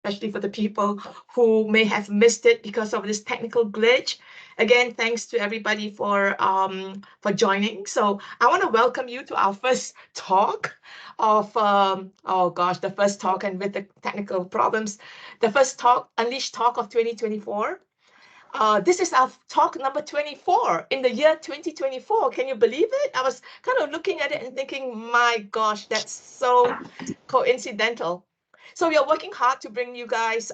especially for the people who may have missed it because of this technical glitch. Again, thanks to everybody for joining. So I want to welcome you to our first talk of oh gosh, the first talk, and with the technical problems, the first talk, Unleashed Talk of 2024. This is our talk number 24 in the year 2024. Can you believe it? I was kind of looking at it and thinking, my gosh, that's so coincidental. So we are working hard to bring you guys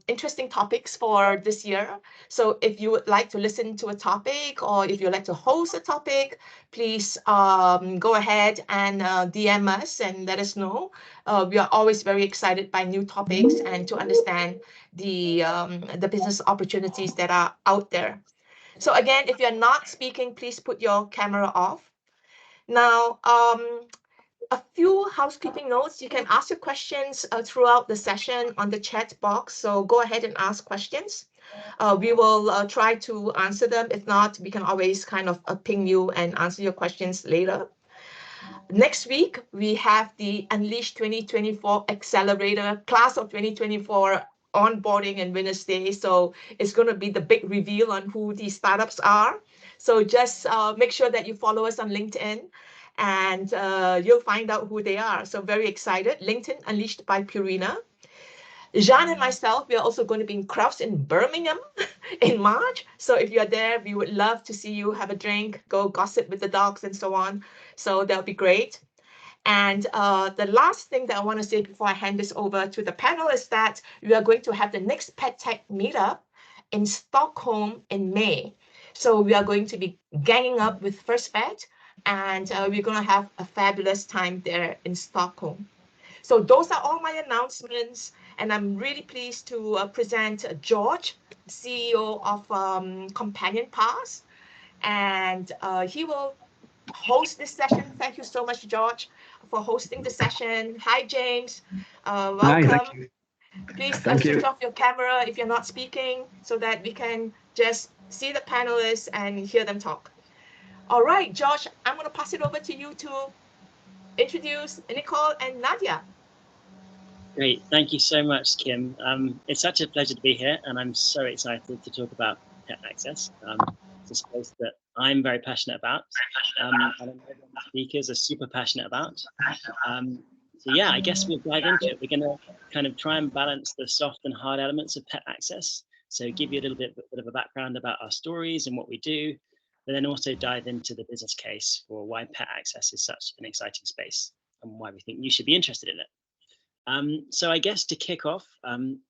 interesting topics for this year. So if you would like to listen to a topic, or if you'd like to host a topic, please go ahead and DM us and let us know. We are always very excited by new topics and to understand the business opportunities that are out there. So again, if you're not speaking, please put your camera off. Now, a few housekeeping notes. You can ask your questions throughout the session on the chat box. So go ahead and ask questions. We will try to answer them. If not, we can always kind of ping you and answer your questions later. Next week, we have the Unleash 2024 Accelerator Class of 2024 onboarding and Winners Day. So it's going to be the big reveal on who these startups are. So just make sure that you follow us on LinkedIn, and you'll find out who they are. So very excited. LinkedIn Unleashed by Purina. Jean and myself, we are also going to be in Crafts in Birmingham in March. So if you're there, we would love to see you, have a drink, go gossip with the dogs and so on. So that'll be great. And the last thing that I want to say before I hand this over to the panel is that we are going to have the next Pet Tech meetup in Stockholm in May. So we are going to be ganging up with First Pet, and we're going to have a fabulous time there in Stockholm. So those are all my announcements, and I'm really pleased to present George, CEO of Companion Pass, and he will host this session. Thank you so much, George, for hosting the session. Hi, James. Hi, Welcome. thank you. Please Thank switch you. off your camera if you're not speaking so that we can just see the panelists and hear them talk. All right, George, I'm going to pass it over to you to introduce Nicole and Nadia. Great, thank you so much, Kim. It's such a pleasure to be here, and I'm so excited to talk about pet access. It's a space that I'm very passionate about, and I know the speakers are super passionate about. So yeah, I guess we'll dive into it. We're going to kind of try and balance the soft and hard elements of pet access. So give you a little bit of a background about our stories and what we do, but then also dive into the business case for why pet access is such an exciting space and why we think you should be interested in it. So I guess to kick off,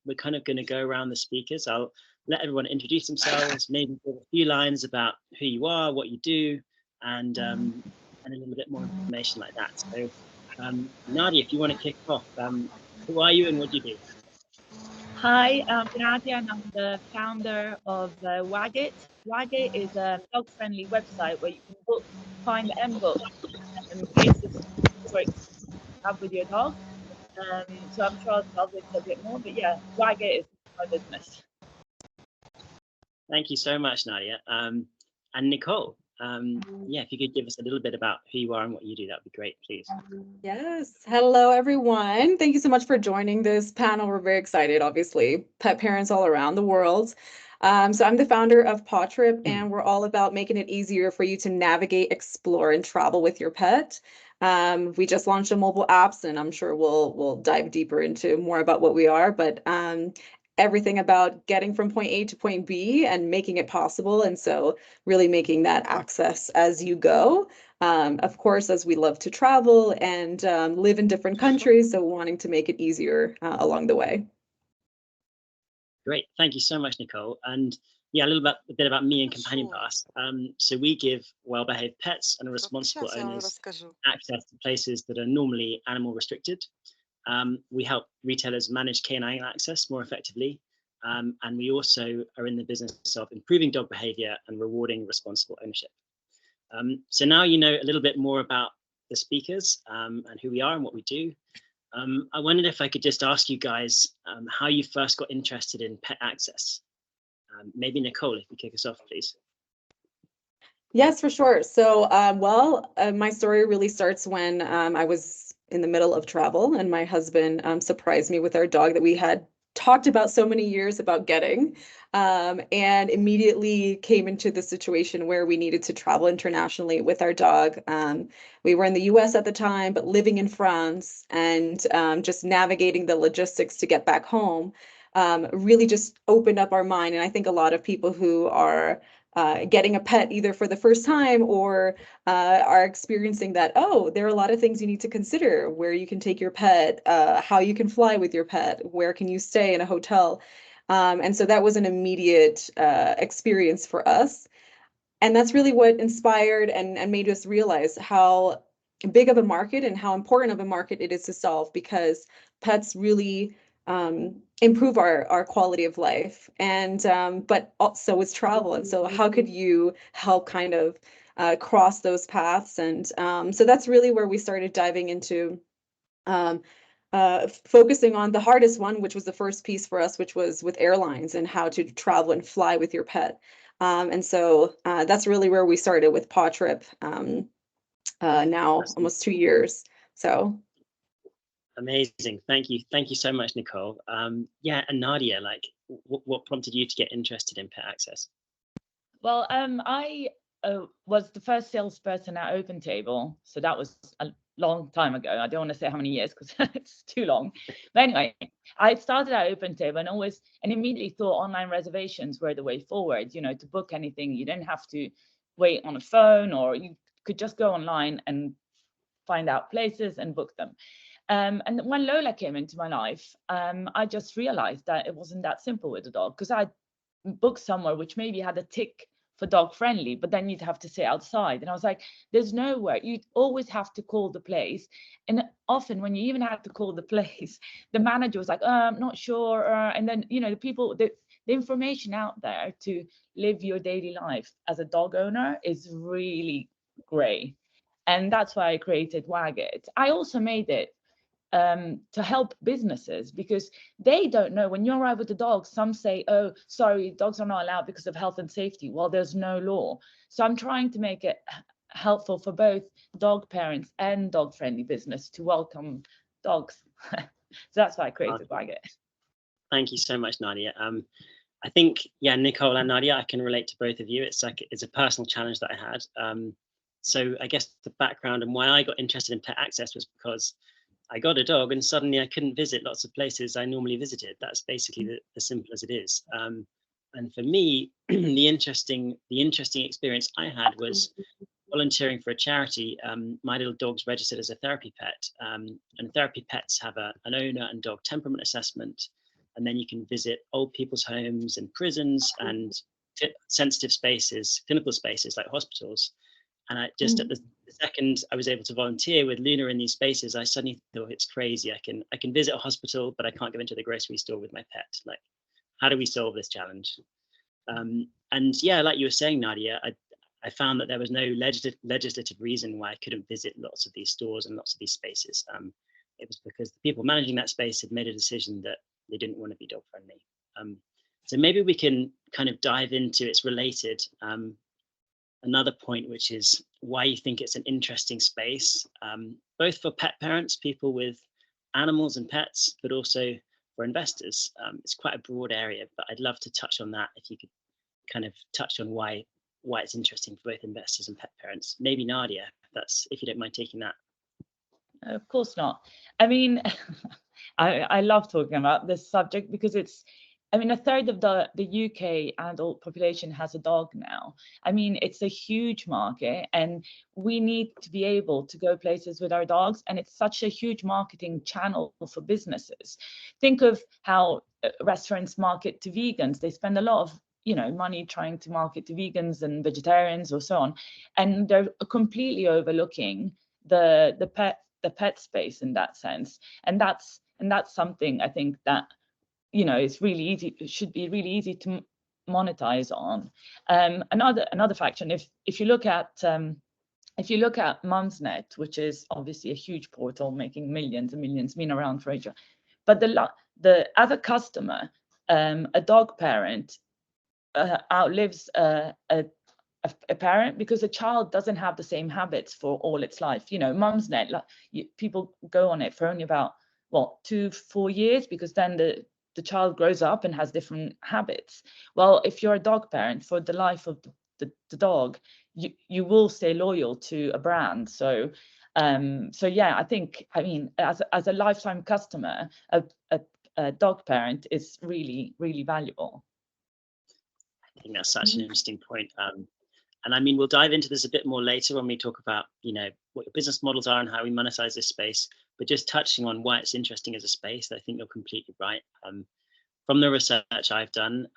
we're kind of going to go around the speakers. I'll let everyone introduce themselves, maybe give a few lines about who you are, what you do, and a little bit more information like that. So Nadia, if you want to kick off, who are you and what do you do? Hi, I'm Nadia, and I'm the founder of Waggit. Waggit is a dog-friendly website where you can book, find and book places to have with your dog. So I'm sure I'll tell this a bit more, but yeah, Waggit is my business. Thank you so much, Nadia. And Nicole, yeah, if you could give us a little bit about who you are and what you do, that'd be great, please. Yes. Hello, everyone. Thank you so much for joining this panel. We're very excited, obviously, pet parents all around the world. So I'm the founder of Paw Trip, and we're all about making it easier for you to navigate, explore, and travel with your pet. We just launched a mobile apps, and I'm sure we'll dive deeper into more about what we are, but everything about getting from point A to point B and making it possible. And so really making that access as you go. Of course, as we love to travel and live in different countries, so wanting to make it easier along the way. Great, thank you so much, Nicole. And yeah, a bit about me and Companion Pass. So we give well-behaved pets and responsible owners access to places that are normally animal restricted. We help retailers manage canine access more effectively. And we also are in the business of improving dog behavior and rewarding responsible ownership. So now you know a little bit more about the speakers and who we are and what we do. I wondered if I could just ask you guys how you first got interested in pet access. Maybe Nicole, if you kick us off, please. Yes, for sure. So, my story really starts when I was in the middle of travel, and my husband surprised me with our dog that we had talked about so many years about getting, and immediately came into the situation where we needed to travel internationally with our dog. We were in the US at the time, but living in France, and just navigating the logistics to get back home really just opened up our mind. And I think a lot of people who are getting a pet either for the first time or are experiencing that, oh, there are a lot of things you need to consider: where you can take your pet, how you can fly with your pet, where can you stay in a hotel. And so that was an immediate experience for us. And that's really what inspired and made us realize how big of a market and how important of a market it is to solve, because pets really improve our quality of life. And but also it's travel. And so how could you help kind of cross those paths? And so that's really where we started diving into um, focusing on the hardest one, which was the first piece for us, which was with airlines and how to travel and fly with your pet. And so that's really where we started with Paw Trip, now almost 2 years. So Amazing. Thank you so much, Nicole. Yeah, and Nadia, like, what prompted you to get interested in pet access? Well, I was the first salesperson at OpenTable, so that was a long time ago. I don't want to say how many years because it's too long. But anyway, I started at OpenTable and immediately thought online reservations were the way forward. You know, to book anything, you didn't have to wait on a phone, or you could just go online and find out places and book them. And when Lola came into my life, I just realized that it wasn't that simple with a dog, because I booked somewhere which maybe had a tick for dog friendly, but then you'd have to sit outside. And I was like, there's nowhere. You'd always have to call the place. And often when you even had to call the place, the manager was like, I'm not sure. And then, you know, the information out there to live your daily life as a dog owner is really gray. And that's why I created Waggit. I also made it to help businesses, because they don't know. When you arrive with a dog, some say, oh, sorry, dogs are not allowed because of health and safety. Well, there's no law. So I'm trying to make it helpful for both dog parents and dog friendly business to welcome dogs. So that's why I created Waggit. Thank you so much, Nadia. I think, yeah, Nicole and Nadia, I can relate to both of you. It's a personal challenge that I had. So I guess the background and why I got interested in pet access was because I got a dog and suddenly I couldn't visit lots of places I normally visited. That's basically the simple as it is. And for me, the interesting experience I had was volunteering for a charity. My little dog's registered as a therapy pet, and therapy pets have an owner and dog temperament assessment, and then you can visit old people's homes and prisons and sensitive spaces, clinical spaces like hospitals. And I just at the second I was able to volunteer with Luna in these spaces, I suddenly thought, it's crazy. I can visit a hospital, but I can't go into the grocery store with my pet. Like, how do we solve this challenge? And yeah, like you were saying, Nadia, I found that there was no legislative reason why I couldn't visit lots of these stores and lots of these spaces. It was because the people managing that space had made a decision that they didn't want to be dog friendly. So maybe we can kind of dive into, it's related, another point, which is why you think it's an interesting space, both for pet parents, people with animals and pets, but also for investors. It's quite a broad area, but I'd love to touch on that. If you could kind of touch on why it's interesting for both investors and pet parents. Maybe Nadia, if you don't mind taking that. Of course not. I mean, I love talking about this subject because a third of the UK adult population has a dog now. I mean, it's a huge market and we need to be able to go places with our dogs. And it's such a huge marketing channel for businesses. Think of how restaurants market to vegans. They spend a lot of money trying to market to vegans and vegetarians or so on. And they're completely overlooking the pet space in that sense. And that's something I think that it's really easy. It should be really easy to monetize on. Another factor, and if you look at Mumsnet, which is obviously a huge portal making millions and millions, been around for ages, but the other customer, a dog parent, outlives a parent, because a child doesn't have the same habits for all its life. Mumsnet, people go on it for only about 2-4 years, because then the child grows up and has different habits. Well, if you're a dog parent, for the life of the dog, you will stay loyal to a brand. So yeah, I mean, as a lifetime customer, a dog parent is really, really valuable. I think that's such an interesting point. And I mean, we'll dive into this a bit more later when we talk about, what your business models are and how we monetize this space. But just touching on why it's interesting as a space, I think you're completely right. From the research I've done,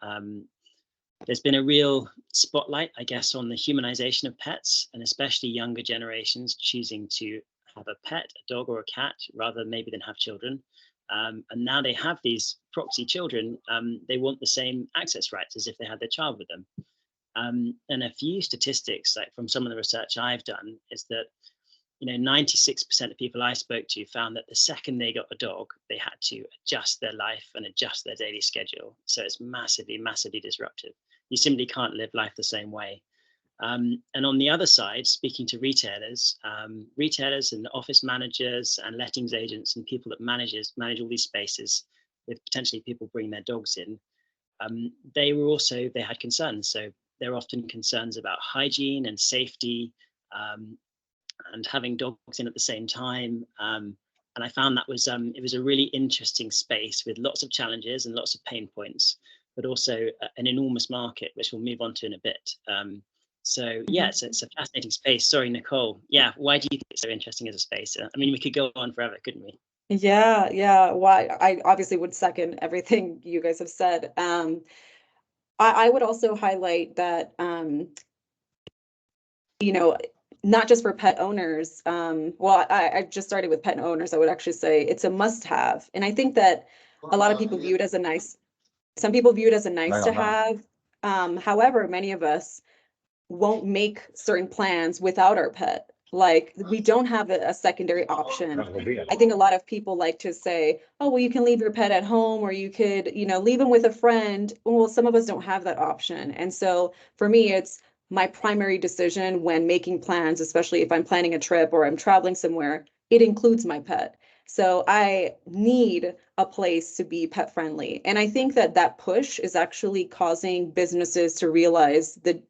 there's been a real spotlight, I guess, on the humanization of pets, and especially younger generations choosing to have a pet, a dog or a cat, rather maybe than have children. And now they have these proxy children. They want the same access rights as if they had their child with them. And a few statistics, like from some of the research I've done, is that 96% of people I spoke to found that the second they got a dog, they had to adjust their life and adjust their daily schedule. So it's massively, massively disruptive. You simply can't live life the same way. And on the other side, speaking to retailers and office managers and lettings agents and people that manage all these spaces with potentially people bring their dogs in, they had concerns. So there are often concerns about hygiene and safety, and having dogs in at the same time. And I found that it was a really interesting space with lots of challenges and lots of pain points, but also an enormous market, which we'll move on to in a bit. So yeah, it's a fascinating space. Sorry, Nicole. Yeah, why do you think it's so interesting as a space? I mean, we could go on forever, couldn't we? Yeah. Why? I obviously would second everything you guys have said. I would also highlight that, not just for pet owners. Well, I just started with pet owners. I would actually say it's a must-have, and I think that a lot of people view it as some people view it as a nice to have. However, many of us won't make certain plans without our pet. Like, we don't have a secondary option. I think a lot of people like to say, oh, well, you can leave your pet at home, or you could, leave him with a friend. Well, some of us don't have that option. And so for me, it's my primary decision when making plans, especially if I'm planning a trip or I'm traveling somewhere, it includes my pet. So I need a place to be pet friendly. And I think that push is actually causing businesses to realize the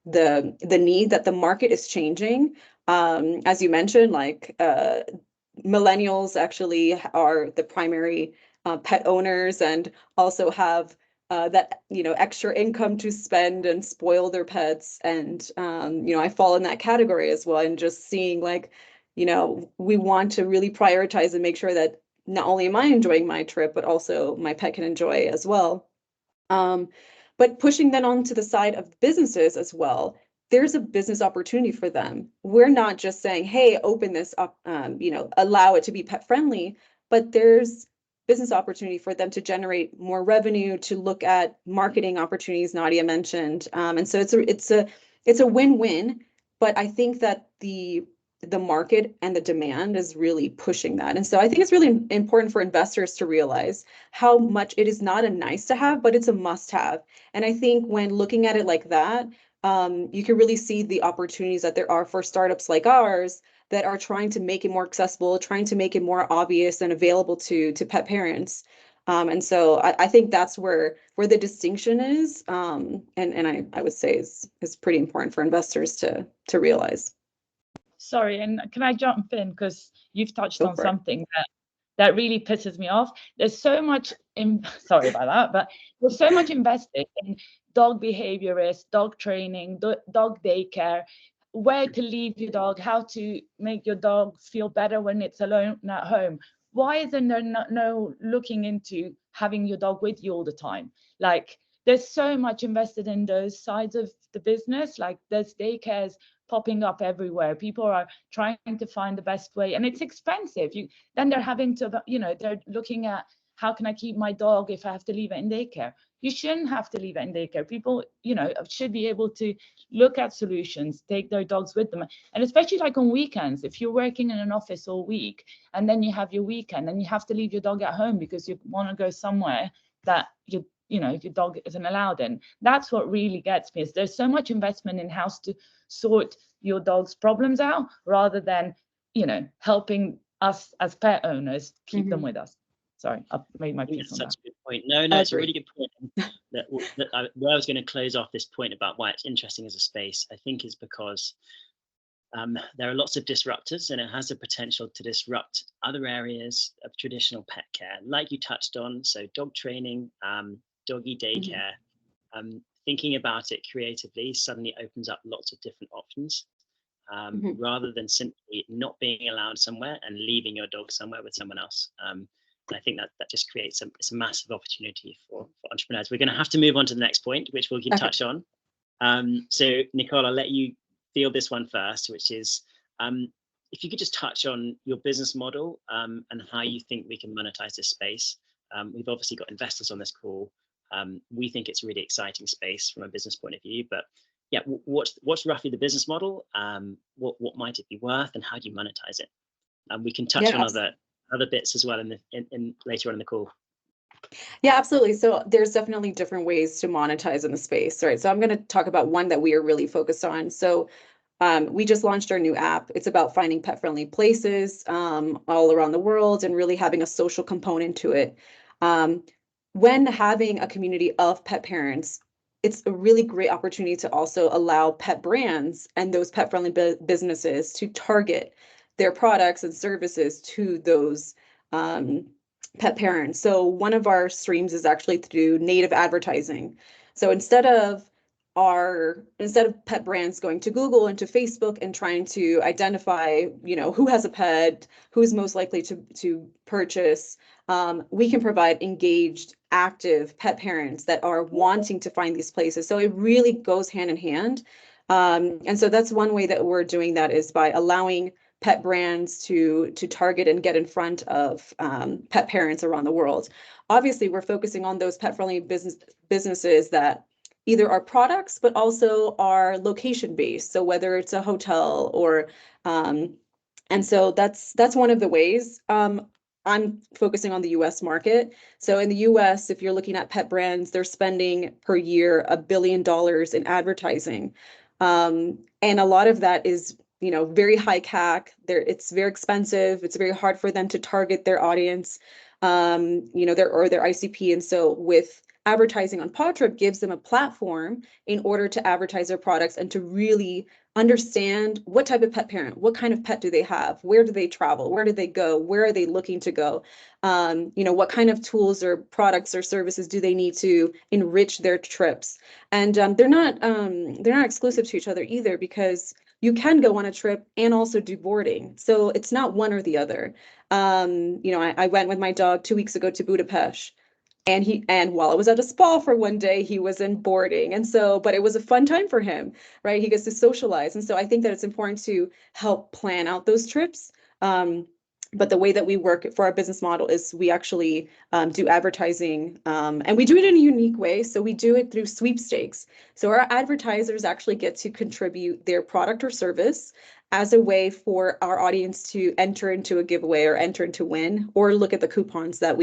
need, that the market is changing. As you mentioned, like, millennials actually are the primary pet owners, and also have that extra income to spend and spoil their pets. And I fall in that category as well. And just seeing, like, we want to really prioritize and make sure that not only am I enjoying my trip, but also my pet can enjoy as well. But pushing that onto the side of businesses as well, there's a business opportunity for them. We're not just saying, hey, open this up, allow it to be pet friendly, but there's business opportunity for them to generate more revenue, to look at marketing opportunities Nadia mentioned. And so it's a win-win, but I think that the market and the demand is really pushing that. And so I think it's really important for investors to realize how much it is not a nice to have, but it's a must have. And I think when looking at it like that, you can really see the opportunities that there are for startups like ours that are trying to make it more accessible, trying to make it more obvious and available to pet parents. And so I think that's where the distinction is, and I would say is pretty important for investors to realize. Sorry, and can I jump in, because you've touched on something that really pisses me off. There's so much sorry about that, but there's so much invested in dog behaviorists, dog training, dog daycare, where to leave your dog, how to make your dog feel better when it's alone at home. Why isn't there no looking into having your dog with you all the time? Like, there's so much invested in those sides of the business. Like, there's daycares popping up everywhere. People are trying to find the best way, and it's expensive. Then they're having to, they're looking at, how can I keep my dog if I have to leave it in daycare? You shouldn't have to leave it in daycare. People, should be able to look at solutions, take their dogs with them. And especially like on weekends, if you're working in an office all week and then you have your weekend and you have to leave your dog at home because you want to go somewhere that your dog isn't allowed in. That's what really gets me, is there's so much investment in house to sort your dog's problems out, rather than, helping us as pet owners keep them with us. Sorry, I've made my piece on that. point. No, it's a Agree. really good point. Where I was going to close off this point about why it's interesting as a space, I think, is because there are lots of disruptors, and it has the potential to disrupt other areas of traditional pet care, like you touched on. So dog training, doggy daycare. Thinking about it creatively suddenly opens up lots of different options, rather than simply not being allowed somewhere and leaving your dog somewhere with someone else. And I think that just creates it's a massive opportunity for entrepreneurs. We're going to have to move on to the next point, which we'll touch on. So Nicole, I'll let you field this one first, which is if you could just touch on your business model and how you think we can monetize this space. We've obviously got investors on this call. We think it's a really exciting space from a business point of view, but yeah, what's roughly the business model? What might it be worth, and how do you monetize it? And we can touch on other bits as well in later on in the call. Yeah, absolutely. So there's definitely different ways to monetize in the space, right? So I'm going to talk about one that we are really focused on. So we just launched our new app. It's about finding pet-friendly places all around the world and really having a social component to it. When having a community of pet parents, it's a really great opportunity to also allow pet brands and those pet-friendly businesses to target their products and services to those pet parents. So one of our streams is actually through native advertising. So instead of pet brands going to Google and to Facebook and trying to identify, who has a pet, who's most likely to purchase, we can provide engaged, active pet parents that are wanting to find these places. So it really goes hand in hand. And so that's one way that we're doing that, is by allowing pet brands to target and get in front of pet parents around the world. Obviously, we're focusing on those pet-friendly businesses that either are products, but also are location-based. So whether it's a hotel or, and so that's one of the ways. I'm focusing on the US market. So in the US, if you're looking at pet brands, they're spending per year $1 billion in advertising. And a lot of that is, very high CAC. It's very expensive. It's very hard for them to target their audience, their ICP. And so with advertising on Podtrip gives them a platform in order to advertise their products and to really understand what type of pet parent, what kind of pet do they have, where do they travel, where do they go, where are they looking to go, what kind of tools or products or services do they need to enrich their trips. And they're not exclusive to each other either, because you can go on a trip and also do boarding. So it's not one or the other. I went with my dog 2 weeks ago to Budapest. And while I was at a spa for one day, he was in boarding. And so, but it was a fun time for him, right? He gets to socialize. And so I think that it's important to help plan out those trips. But the way that we work for our business model is we actually do advertising, and we do it in a unique way. So we do it through sweepstakes. So our advertisers actually get to contribute their product or service as a way for our audience to enter into a giveaway or enter into win, or look at the coupons that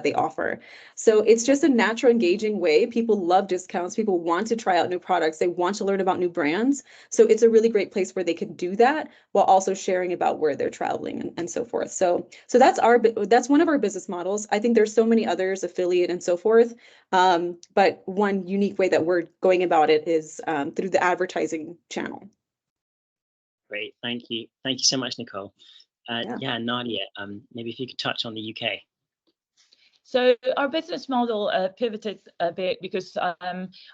they offer. So it's just a natural, engaging way. People love discounts. People want to try out new products. They want to learn about new brands. So it's a really great place where they can do that while also sharing about where they're traveling and so forth. So that's one of our business models. I think there's so many others, affiliate and so forth. But one unique way that we're going about it is through the advertising channel. Great, thank you so much, Nicole. Nadia, maybe if you could touch on the UK. So our business model pivoted a bit because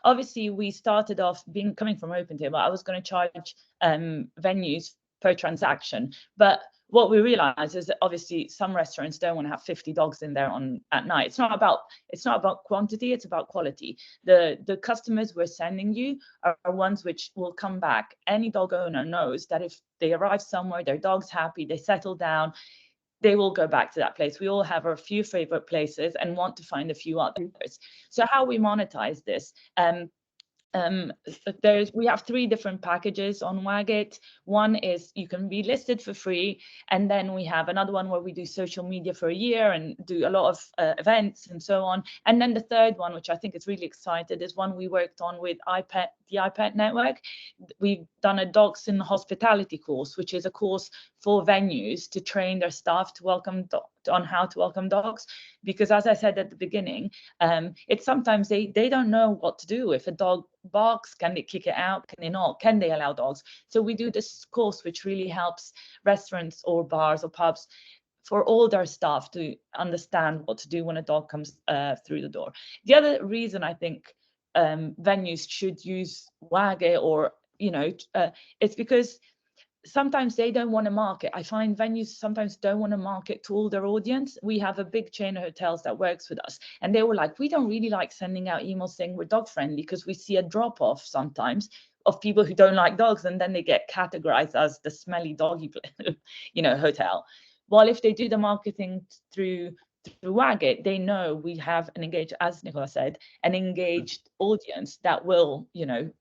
obviously we started off coming from OpenTable. I was going to charge venues per transaction, but what we realized is that obviously some restaurants don't want to have 50 dogs in there at night. It's not about quantity, it's about quality. The customers we're sending you are ones which will come back. Any dog owner knows that if they arrive somewhere, their dog's happy, they settle down, they will go back to that place. We all have our few favorite places and want to find a few others. So how we monetize this? We have 3 different packages on Wagit. One is you can be listed for free, and then we have another one where we do social media for a year and do a lot of events and so on. And then the third one, which I think is really exciting, is one we worked on with the iPet network. We've done a dogs in hospitality course, which is a course for venues to train their staff to welcome on how to welcome dogs, because as I said at the beginning, it's sometimes they don't know what to do. If a dog barks, can they kick it out? Can they not? Can they allow dogs? So we do this course which really helps restaurants or bars or pubs for all their staff to understand what to do when a dog comes through the door. The other reason I think venues should use Wagit, or it's because sometimes they don't want to market. I find venues sometimes don't want to market to all their audience. We have a big chain of hotels that works with us, and they were like, we don't really like sending out emails saying we're dog friendly, because we see a drop off sometimes of people who don't like dogs, and then they get categorized as the smelly doggy hotel. While if they do the marketing through Wagit, they know we have an engaged, as Nicola said, an engaged audience that will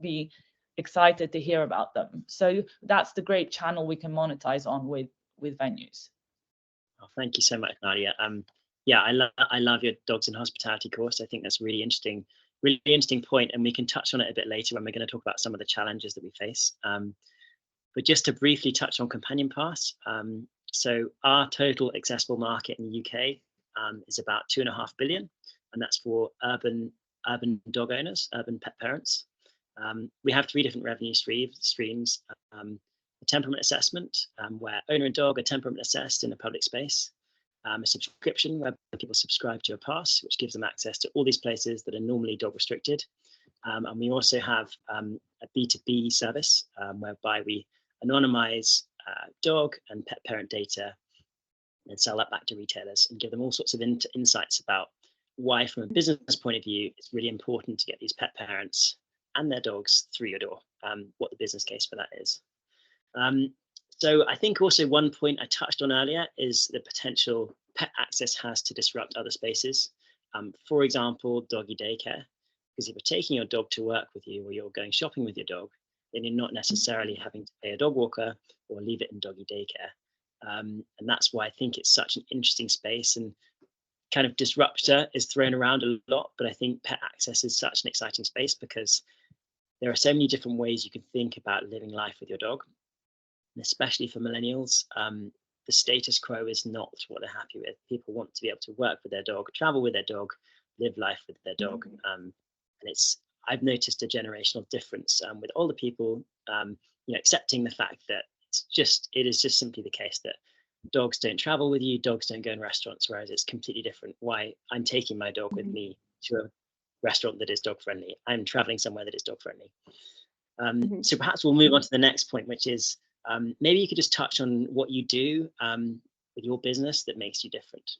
be excited to hear about them. So that's the great channel we can monetize on with venues. Oh, thank you so much, Nadia. Yeah, I love your dogs in hospitality course. I think that's really interesting point, and we can touch on it a bit later when we're going to talk about some of the challenges that we face. But just to briefly touch on Companion Pass, so our total accessible market in the UK is about 2.5 billion, and that's for urban dog owners, urban pet parents. We have 3 different revenue streams. A temperament assessment, where owner and dog are temperament assessed in a public space. A subscription where people subscribe to a pass, which gives them access to all these places that are normally dog restricted. And we also have a B2B service, whereby we anonymize dog and pet parent data and sell that back to retailers and give them all sorts of insights about why, from a business point of view, it's really important to get these pet parents and their dogs through your door, what the business case for that is. So I think also one point I touched on earlier is the potential pet access has to disrupt other spaces. For example, doggy daycare, because if you're taking your dog to work with you, or you're going shopping with your dog, then you're not necessarily having to pay a dog walker or leave it in doggy daycare. And that's why I think it's such an interesting space, and kind of disruptor is thrown around a lot, but I think pet access is such an exciting space because there are so many different ways you can think about living life with your dog. And especially for millennials, the status quo is not what they're happy with. People want to be able to work with their dog, travel with their dog, live life with their dog. And I've noticed a generational difference with older people, accepting the fact that it is just simply the case that dogs don't travel with you, dogs don't go in restaurants, whereas it's completely different. Why I'm taking my dog with me to a restaurant that is dog friendly. I'm traveling somewhere that is dog friendly. So perhaps we'll move on to the next point, which is maybe you could just touch on what you do with your business that makes you different.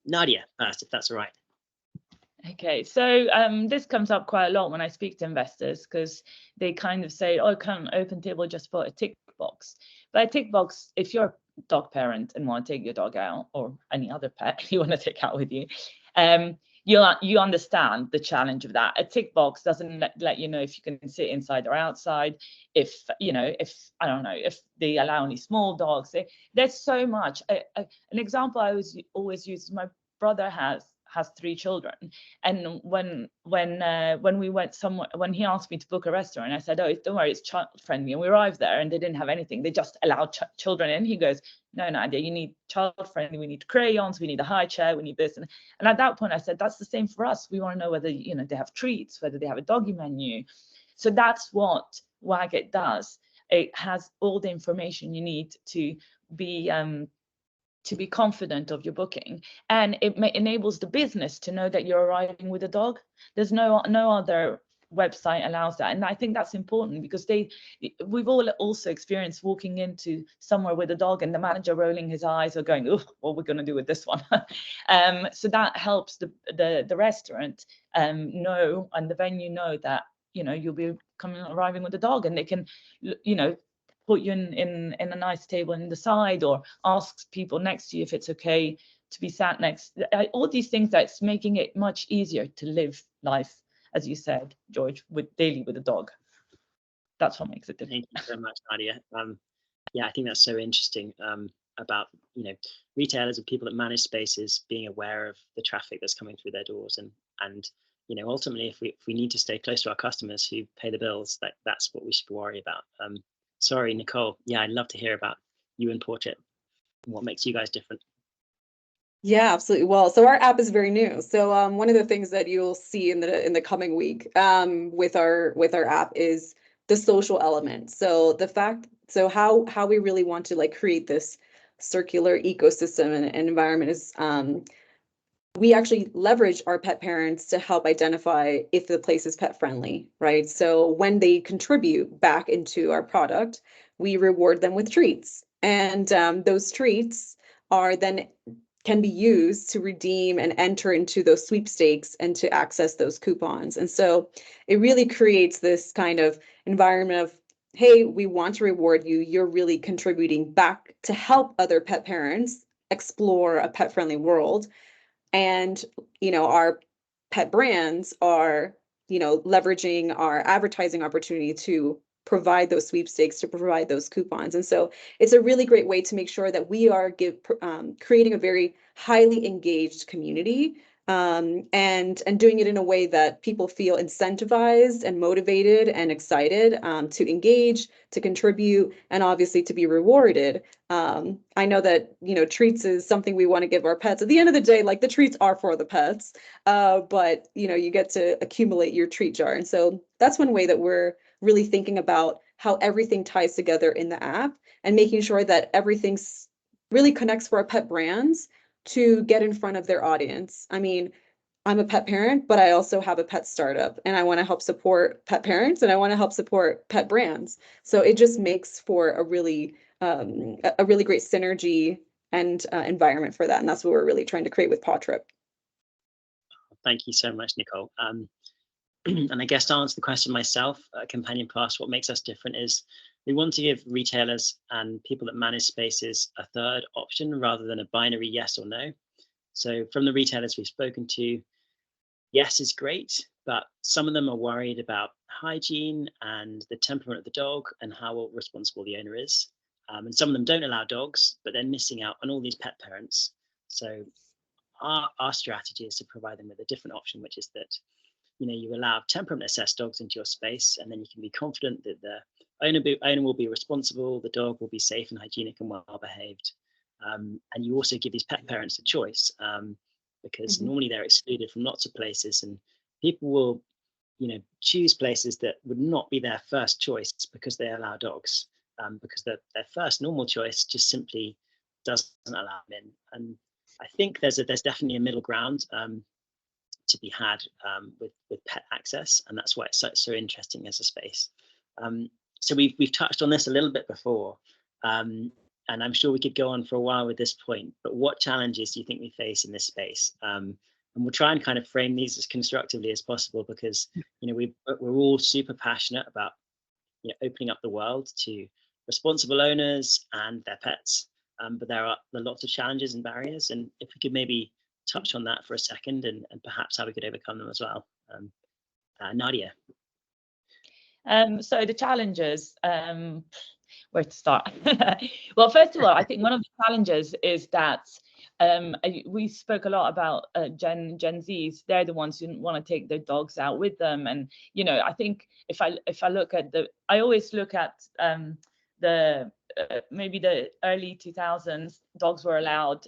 Nadia, first, if that's all right. Okay, so this comes up quite a lot when I speak to investors, because they kind of say, oh, can OpenTable just put a tick box? But a tick box, if you're a dog parent and want to take your dog out, or any other pet you want to take out with you, you understand the challenge of that. A tick box doesn't let you know if you can sit inside or outside, if I don't know, if they allow only small dogs. There's so much. An example I always use is my brother has 3 children, and when we went somewhere, when he asked me to book a restaurant, I said, oh, don't worry, it's child friendly, and we arrived there and they didn't have anything, they just allowed children in. He goes, no, Nadia, you need child friendly, we need crayons, we need a high chair, we need this. And at that point I said, that's the same for us. We want to know whether they have treats, whether they have a doggy menu. So that's what Wagit does. It has all the information you need to be confident of your booking, and it enables the business to know that you're arriving with a dog. There's no other website allows that, and I think that's important, because we've all also experienced walking into somewhere with a dog and the manager rolling his eyes or going, oh, what we're going to do with this one. So that helps the restaurant know, and the venue know, that you'll be arriving with a dog, and they can put you in a nice table in the side, or ask people next to you if it's okay to be sat next. All these things that's making it much easier to live life, as you said, George, daily with a dog. That's what makes it different. Thank you so much, Nadia. Yeah, I think that's so interesting about retailers and people that manage spaces being aware of the traffic that's coming through their doors, and ultimately, if we need to stay close to our customers who pay the bills, that's what we should worry about. Sorry, Nicole. Yeah, I'd love to hear about you and Portrait and what makes you guys different. Yeah, absolutely. Well, so our app is very new. So one of the things that you'll see in the coming week with our app is the social element. So the fact, so how we really want to like create this circular ecosystem and environment is we actually leverage our pet parents to help identify if the place is pet friendly, right? So when they contribute back into our product, we reward them with treats. And those treats are then can be used to redeem and enter into those sweepstakes and to access those coupons. And so it really creates this kind of environment of, hey, we want to reward you. You're really contributing back to help other pet parents explore a pet friendly world. And our pet brands are leveraging our advertising opportunity to provide those sweepstakes, to provide those coupons. And so it's a really great way to make sure that we are creating a very highly engaged community, and doing it in a way that people feel incentivized and motivated and excited to engage, to contribute, and obviously to be rewarded. I know that, treats is something we want to give our pets. At the end of the day, like the treats are for the pets, but you get to accumulate your treat jar. And so that's one way that we're really thinking about how everything ties together in the app and making sure that everything's really connects for our pet brands to get in front of their audience. I mean, I'm a pet parent, but I also have a pet startup and I want to help support pet parents and I want to help support pet brands. So it just makes for a really great synergy and environment for that. And that's what we're really trying to create with Paw Trip. Thank you so much, Nicole. And I guess to answer the question myself, Companion Plus, what makes us different is we want to give retailers and people that manage spaces a third option rather than a binary yes or no. So from the retailers we've spoken to, yes is great, but some of them are worried about hygiene and the temperament of the dog and how responsible the owner is. And some of them don't allow dogs, but they're missing out on all these pet parents. So our strategy is to provide them with a different option, which is that you allow temperament assessed dogs into your space, and then you can be confident that the owner will be responsible, the dog will be safe and hygienic and well behaved. And you also give these pet parents a choice, because normally they're excluded from lots of places, and people will choose places that would not be their first choice because they allow dogs, because their first normal choice just simply doesn't allow them in. And I think there's definitely a middle ground to be had with pet access, and that's why it's so interesting as a space. So we've touched on this a little bit before, and I'm sure we could go on for a while with this point, but what challenges do you think we face in this space? And we'll try and kind of frame these as constructively as possible, because we're all super passionate about opening up the world to responsible owners and their pets, but there are lots of challenges and barriers, and if we could maybe touch on that for a second and perhaps how we could overcome them as well. Nadia. So the challenges, where to start? Well, first of all, I think one of the challenges is that we spoke a lot about Gen Zs. They're the ones who want to take their dogs out with them, and I think if I look at I always look at the maybe the early 2000s, dogs were allowed,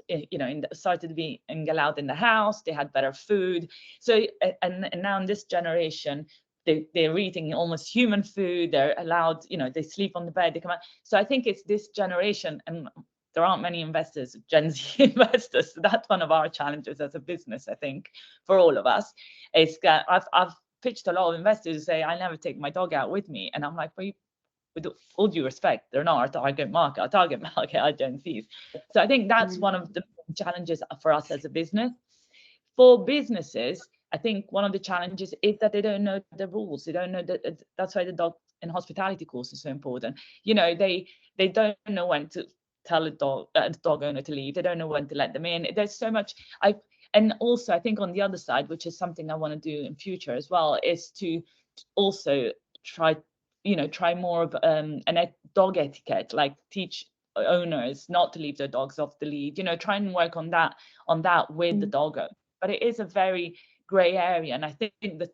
started to be allowed in the house. They had better food. So and now in this generation, they're eating almost human food. They're allowed, they sleep on the bed. They come out. So I think it's this generation, and there aren't many investors, Gen Z investors. So that's one of our challenges as a business, I think, for all of us. Is I've pitched a lot of investors who say, I never take my dog out with me. And I'm like, well, with all due respect, they're not our target market. Our target market are Gen Zs. So I think that's one of the challenges for us as a business. For businesses, I think one of the challenges is that they don't know the rules. They don't know that. That's why the dog and hospitality course is so important. They don't know when to tell a dog owner to leave. They don't know when to let them in. There's so much. And also I think on the other side, which is something I want to do in future as well, is to also try more of dog etiquette, like teach owners not to leave their dogs off the lead. Try and work on that with the dog owner. But it is a very gray area, and I think that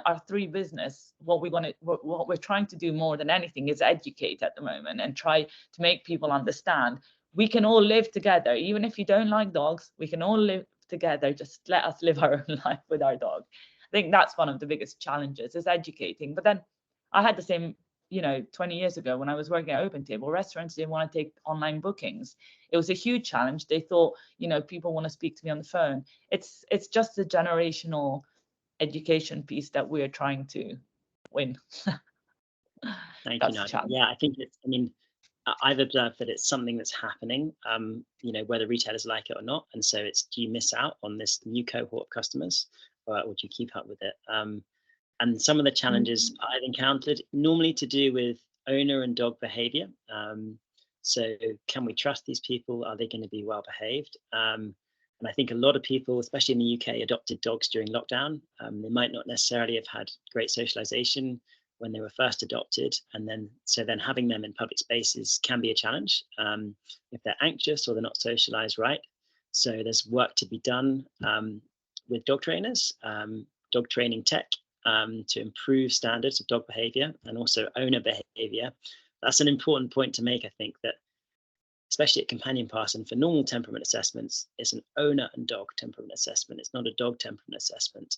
our three business, what we're trying to do more than anything is educate at the moment and try to make people understand we can all live together. Even if you don't like dogs, we can all live together. Just let us live our own life with our dog. I think that's one of the biggest challenges, is educating. But then I had the same, 20 years ago when I was working at Open Table. Restaurants didn't want to take online bookings. It was a huge challenge. They thought, people want to speak to me on the phone. It's just a generational education piece that we're trying to win. Thank you, That's the Nadia. challenge. Yeah, I think I've observed that it's something that's happening, whether retailers like it or not. And so do you miss out on this new cohort of customers, or do you keep up with it? And some of the challenges I've encountered, normally to do with owner and dog behavior. So can we trust these people? Are they going to be well behaved? And I think a lot of people, especially in the UK, adopted dogs during lockdown. They might not necessarily have had great socialization when they were first adopted, and then having them in public spaces can be a challenge if they're anxious or they're not socialized right. So there's work to be done with dog trainers, dog training tech, to improve standards of dog behavior and also owner behavior. That's an important point to make, I think, that especially at Companion Pass and for normal temperament assessments, it's an owner and dog temperament assessment. It's not a dog temperament assessment.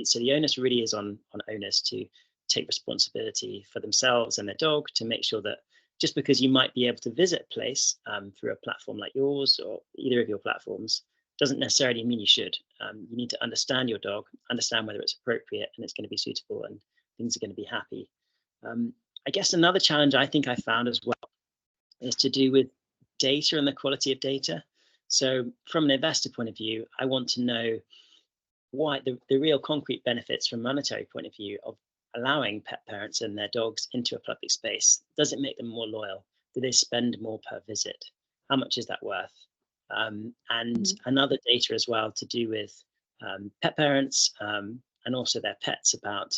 So the onus really is on owners to take responsibility for themselves and their dog, to make sure that just because you might be able to visit a place through a platform like yours or either of your platforms, doesn't necessarily mean you should. You need to understand your dog, understand whether it's appropriate and it's going to be suitable and things are going to be happy. I guess another challenge I think I found as well is to do with data and the quality of data. So from an investor point of view, I want to know why the real concrete benefits from a monetary point of view of allowing pet parents and their dogs into a public space. Does it make them more loyal? Do they spend more per visit? How much is that worth? And another data as well to do with pet parents and also their pets about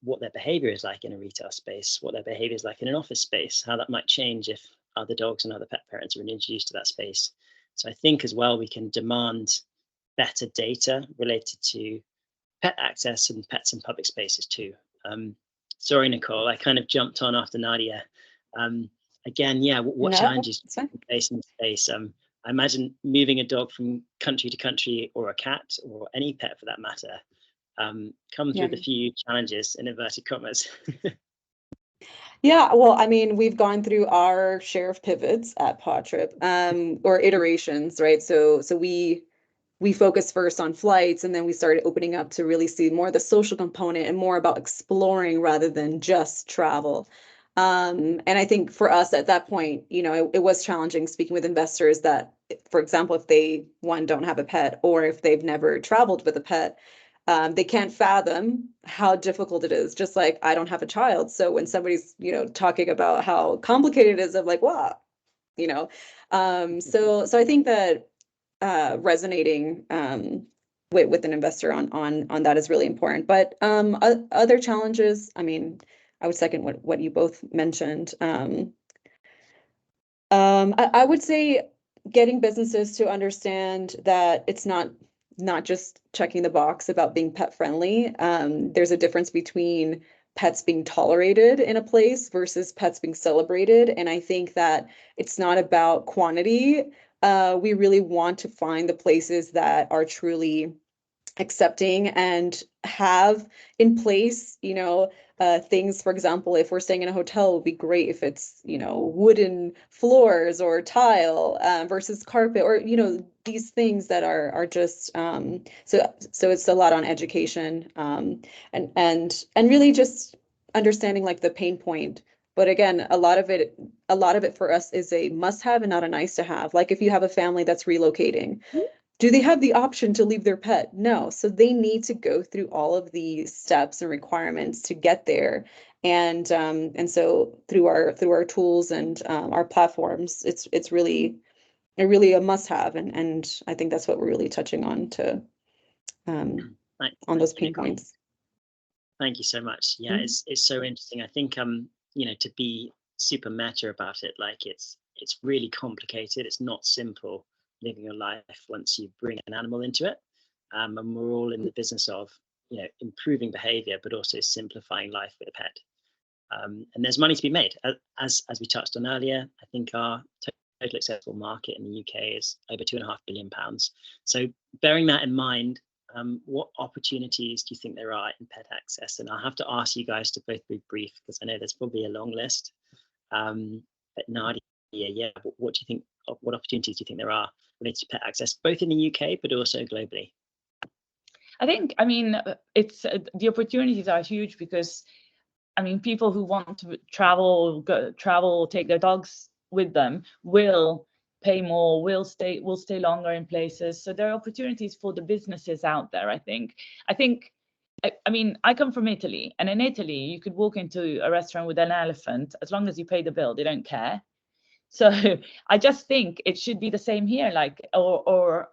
what their behavior is like in a retail space, what their behavior is like in an office space, how that might change if other dogs and other pet parents are introduced to that space. So I think as well, we can demand better data related to pet access and pets in public spaces too. Sorry, Nicole, I kind of jumped on after Nadia. Again, yeah, what challenges do you face in the space? I imagine moving a dog from country to country, or a cat, or any pet for that matter, comes with a few challenges in inverted commas. Yeah, well, I mean, we've gone through our share of pivots at Podtrip, or iterations, right? So we focused first on flights, and then we started opening up to really see more of the social component and more about exploring rather than just travel. And I think for us at that point, it was challenging speaking with investors that, for example, if they, one, don't have a pet, or if they've never traveled with a pet, they can't fathom how difficult it is. Just like I don't have a child. So when somebody's, talking about how complicated it is, I'm like, wow, so I think that resonating with an investor on that is really important. But other challenges, I mean, I would second what you both mentioned. I would say getting businesses to understand that it's not just checking the box about being pet friendly. There's a difference between pets being tolerated in a place versus pets being celebrated. And I think that it's not about quantity. We really want to find the places that are truly accepting and have in place, things, for example, if we're staying in a hotel, it would be great if it's, wooden floors or tile versus carpet, or, these things that are just, so it's a lot on education and really just understanding like the pain point. But again, a lot of it for us is a must have and not a nice to have. Like if you have a family that's relocating, do they have the option to leave their pet? No. So they need to go through all of the steps and requirements to get there. And so through our tools and our platforms, it's really a must have. And I think that's what we're really touching on to on those pain points. Thank you so much. Yeah, it's so interesting. I think to be super meta about it, like it's really complicated. It's not simple living your life once you bring an animal into it. And we're all in the business of improving behavior, but also simplifying life with a pet. And there's money to be made. As we touched on earlier, I think our total accessible market in the UK is over £2.5 billion. So bearing that in mind, what opportunities do you think there are in pet access? And I'll have to ask you guys to both be brief, because I know there's probably a long list. But Nadia, yeah, what do you think? What opportunities do you think there are related to pet access, both in the UK but also globally? I mean, it's the opportunities are huge because, I mean, people who want to travel, take their dogs with them will pay more, will stay longer in places. So there are opportunities for the businesses out there. I think. I mean, I come from Italy, and in Italy, you could walk into a restaurant with an elephant as long as you pay the bill. They don't care. So I just think it should be the same here. Like, or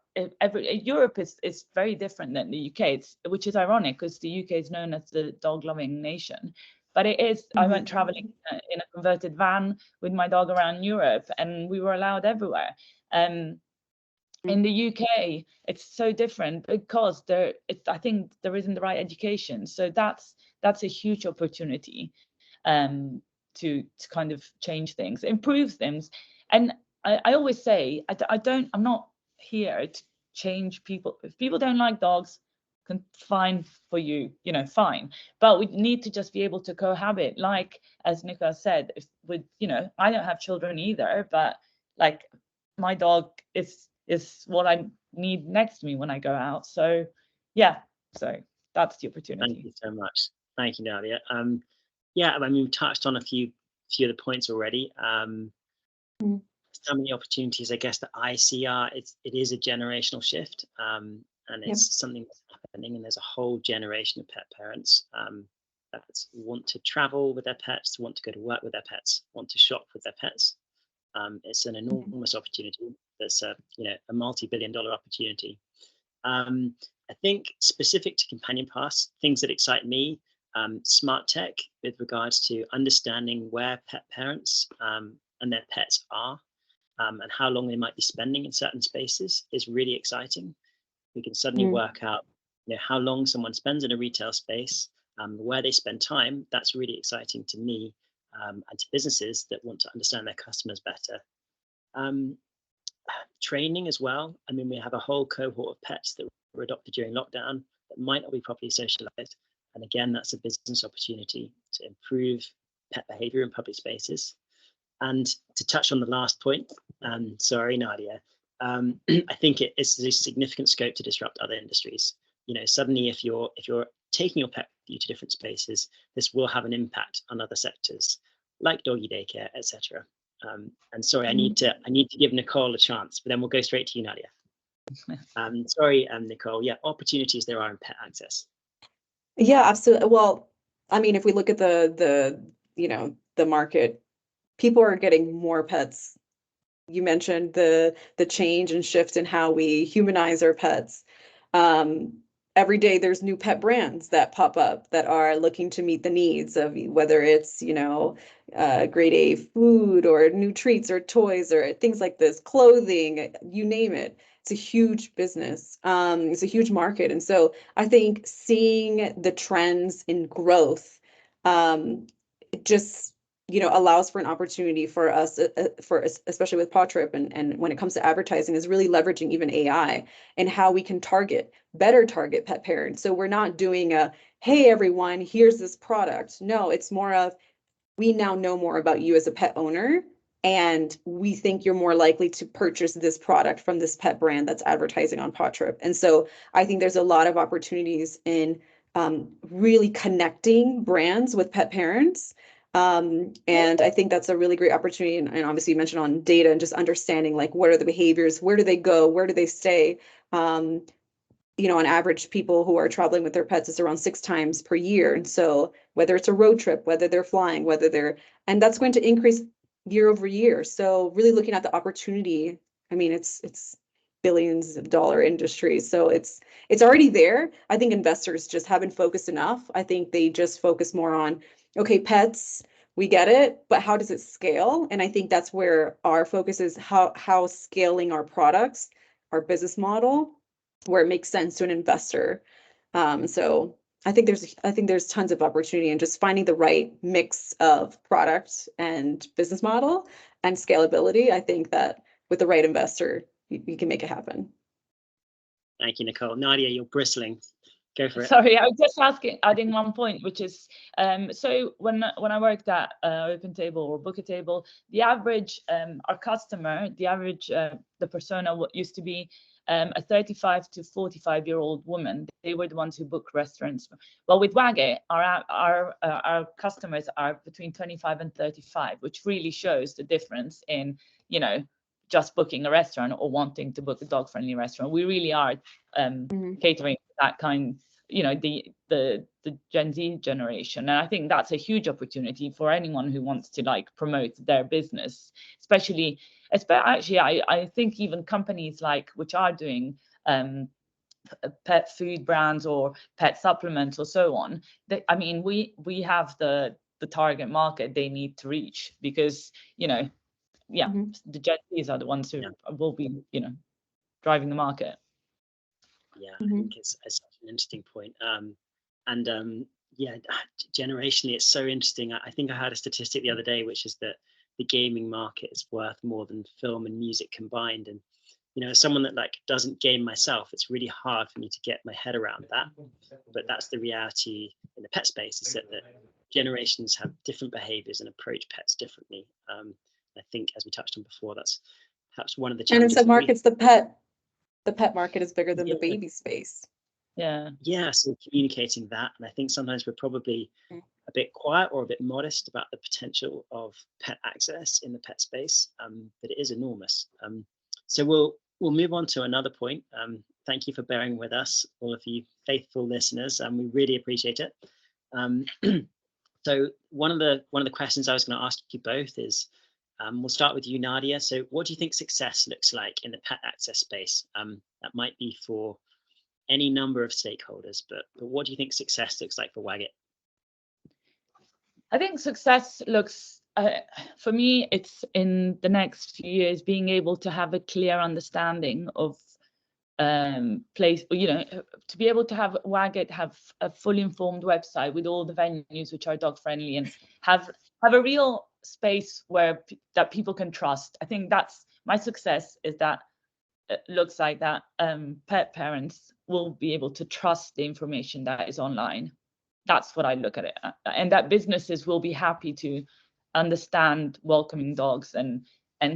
Europe is very different than the UK, which is ironic because the UK is known as the dog-loving nation. But it is. I went traveling in a converted van with my dog around Europe, and we were allowed everywhere. In the UK, it's so different because I think there isn't the right education. So that's a huge opportunity to kind of change things, improve things. And I always say, I'm not here to change people. If people don't like dogs, fine for you, fine. But we need to just be able to cohabit, like as Nicola said, I don't have children either, but like my dog is what I need next to me when I go out. So yeah, so that's the opportunity. Thank you so much. Thank you, Nadia. Yeah, I mean, we've touched on a few of the points already. Some of the opportunities, I guess, that I see it is a generational shift, and it's something that's happening. And there's a whole generation of pet parents that want to travel with their pets, want to go to work with their pets, want to shop with their pets. It's an enormous opportunity. That's a multi-billion-dollar opportunity. I think specific to Companion Pass, things that excite me, smart tech with regards to understanding where pet parents and their pets are, and how long they might be spending in certain spaces is really exciting. We can suddenly work out how long someone spends in a retail space, where they spend time. That's really exciting to me and to businesses that want to understand their customers better. Training as well. I mean, we have a whole cohort of pets that were adopted during lockdown that might not be properly socialized. And again, that's a business opportunity to improve pet behavior in public spaces. And to touch on the last point, sorry, Nadia, I think it's a significant scope to disrupt other industries. Suddenly, if you're taking your pet with you to different spaces, this will have an impact on other sectors like doggy daycare, etc. And sorry, I need to give Nicole a chance, but then we'll go straight to you, Nadia. Sorry, Nicole. Yeah, opportunities there are in pet access. Yeah, absolutely. Well, I mean, if we look at the market, people are getting more pets. You mentioned the change and shift in how we humanize our pets. Every day there's new pet brands that pop up that are looking to meet the needs of whether it's, grade A food or new treats or toys or things like this, clothing, you name it. It's a huge business. It's a huge market. And so I think seeing the trends in growth just allows for an opportunity for us, especially with Podtrip and when it comes to advertising, is really leveraging even AI and how we can better target pet parents. So we're not doing hey, everyone, here's this product. No, it's more of, we now know more about you as a pet owner, and we think you're more likely to purchase this product from this pet brand that's advertising on Podtrip. And so I think there's a lot of opportunities in really connecting brands with pet parents. And I think that's a really great opportunity. And obviously you mentioned on data and just understanding like what are the behaviors, where do they go, where do they stay? On average, people who are traveling with their pets is around 6 times per year. And so whether it's a road trip, whether they're flying, and that's going to increase year over year. So really looking at the opportunity, I mean, it's billions of dollar industry. So it's already there. I think investors just haven't focused enough. I think they just focus more on, okay, pets, we get it, but how does it scale? And I think that's where our focus is, how scaling our products, our business model, where it makes sense to an investor. So I think there's tons of opportunity in just finding the right mix of product and business model and scalability. I think that with the right investor, you can make it happen. Thank you, Nicole. Nadia, you're bristling. Go for it. Sorry, I was just adding one point, which is, so when I worked at OpenTable or BookAtable, the average, our customer, the average, the persona used to be a 35 to 45-year-old woman. They were the ones who book restaurants. Well, with Waggit, our customers are between 25 and 35, which really shows the difference in, just booking a restaurant or wanting to book a dog-friendly restaurant. We really are catering to that kind, the Gen Z generation. And I think that's a huge opportunity for anyone who wants to promote their business, especially actually, I think even companies which are doing pet food brands or pet supplements or so on, we have the target market they need to reach, because the Gen Zs are the ones who will be driving the market. Yeah, I think it's such an interesting point. Generationally, it's so interesting. I think I heard a statistic the other day, which is that the gaming market is worth more than film and music combined. And as someone that doesn't game myself, it's really hard for me to get my head around that. But that's the reality in the pet space, is that generations have different behaviors and approach pets differently. I think, as we touched on before, that's perhaps one of the challenges. And in some markets, the pet market is bigger than the baby space. Yeah, so communicating that, and I think sometimes we're probably a bit quiet or a bit modest about the potential of pet access in the pet space, but it is enormous. So we'll move on to another point. Thank you for bearing with us, all of you faithful listeners, and we really appreciate it. So one of the questions I was going to ask you both is, we'll start with you, Nadia. So what do you think success looks like in the pet access space? That might be for any number of stakeholders, but what do you think success looks like for Waggit? I think success looks, for me, it's in the next few years being able to have a clear understanding of place, to be able to have Waggit have a fully informed website with all the venues which are dog friendly, and have a real space that people can trust. I think that's my success, is that it looks like that pet parents will be able to trust the information that is online. That's what I look at it, and that businesses will be happy to understand welcoming dogs and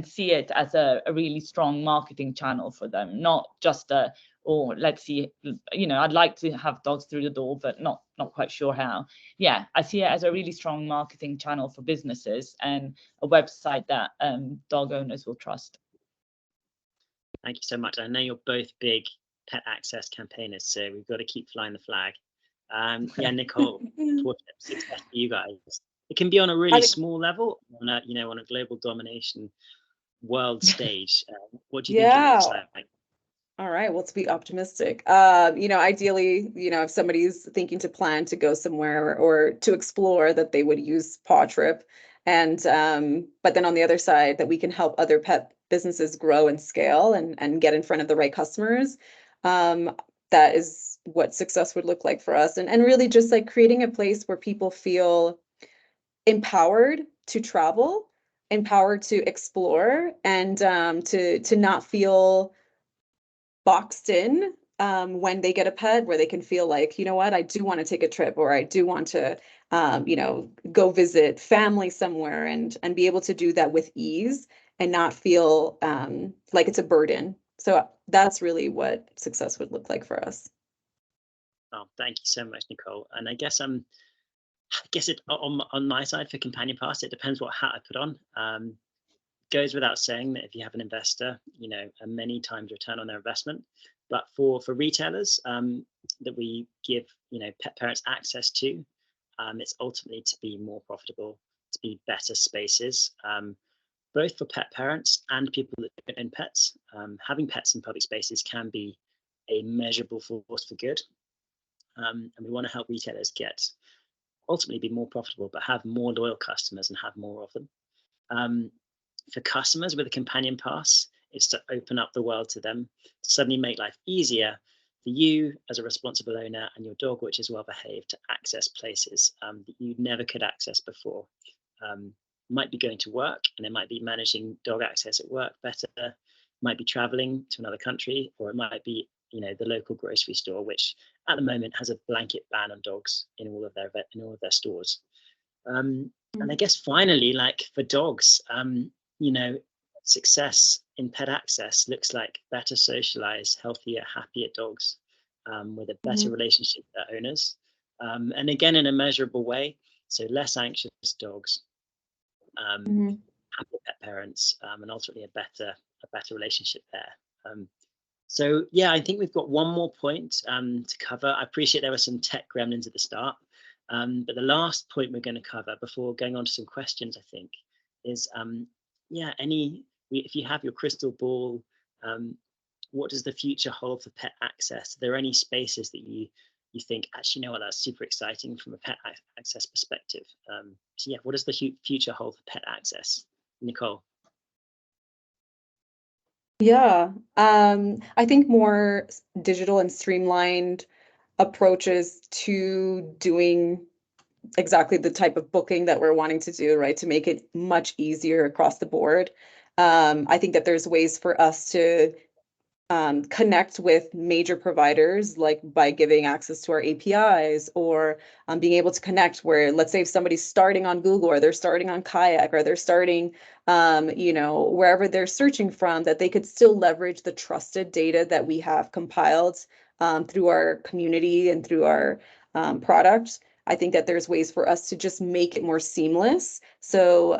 see it as a really strong marketing channel for them, not just let's see, I'd like to have dogs through the door, but not quite sure how. I see it as a really strong marketing channel for businesses and a website that dog owners will trust. Thank you so much. I know you're both big pet access campaigners, so we've got to keep flying the flag. Nicole, what success for you guys? It can be on a really small level, on a global domination world stage. What do you think it looks like? All right, well, to be optimistic, ideally, if somebody's thinking to plan to go somewhere or to explore, that they would use Paw Trip, and but then on the other side, that we can help other pet businesses grow and scale and get in front of the right customers. That is what success would look like for us, and really just creating a place where people feel empowered to travel, empowered to explore, and to not feel boxed in when they get a pet, where they can feel like, what, I do want to take a trip, or I do want to go visit family somewhere, and be able to do that with ease and not feel like it's a burden. So that's really what success would look like for us. Oh, thank you so much, Nicole. And I guess it on my side for Companion Pass, it depends what hat I put on. Goes without saying that if you have an investor, a many times return on their investment. But for retailers that we give pet parents access to, it's ultimately to be more profitable, to be better spaces, both for pet parents and people that don't own pets. Having pets in public spaces can be a measurable force for good, and we want to help retailers ultimately be more profitable, but have more loyal customers and have more of them. For customers with a Companion Pass, is to open up the world to them, to suddenly make life easier for you as a responsible owner and your dog, which is well behaved, to access places that you never could access before. Might be going to work, and it might be managing dog access at work better. It might be traveling to another country, or it might be, you know, the local grocery store, which at the moment has a blanket ban on dogs in all of their stores. And I guess finally, like for dogs, you know, success in pet access looks like better socialized, healthier, happier dogs with a better relationship with their owners. And again, in a measurable way. So less anxious dogs, happier pet parents, and ultimately a better relationship there. So yeah, I think we've got one more point to cover. I appreciate there were some tech gremlins at the start. But the last point we're going to cover before going on to some questions, I think, is if you have your crystal ball, what does the future hold for pet access? Are there any spaces that you think, actually, you know what, that's super exciting from a pet access perspective? So yeah, what does the future hold for pet access? Nicole? Yeah, I think more digital and streamlined approaches to doing exactly the type of booking that we're wanting to do, right? To make it much easier across the board. I think that there's ways for us to connect with major providers, like by giving access to our APIs, or being able to connect where, let's say if somebody's starting on Google, or they're starting on Kayak, or they're starting, you know, wherever they're searching from, that they could still leverage the trusted data that we have compiled through our community and through our product. I think that there's ways for us to just make it more seamless. So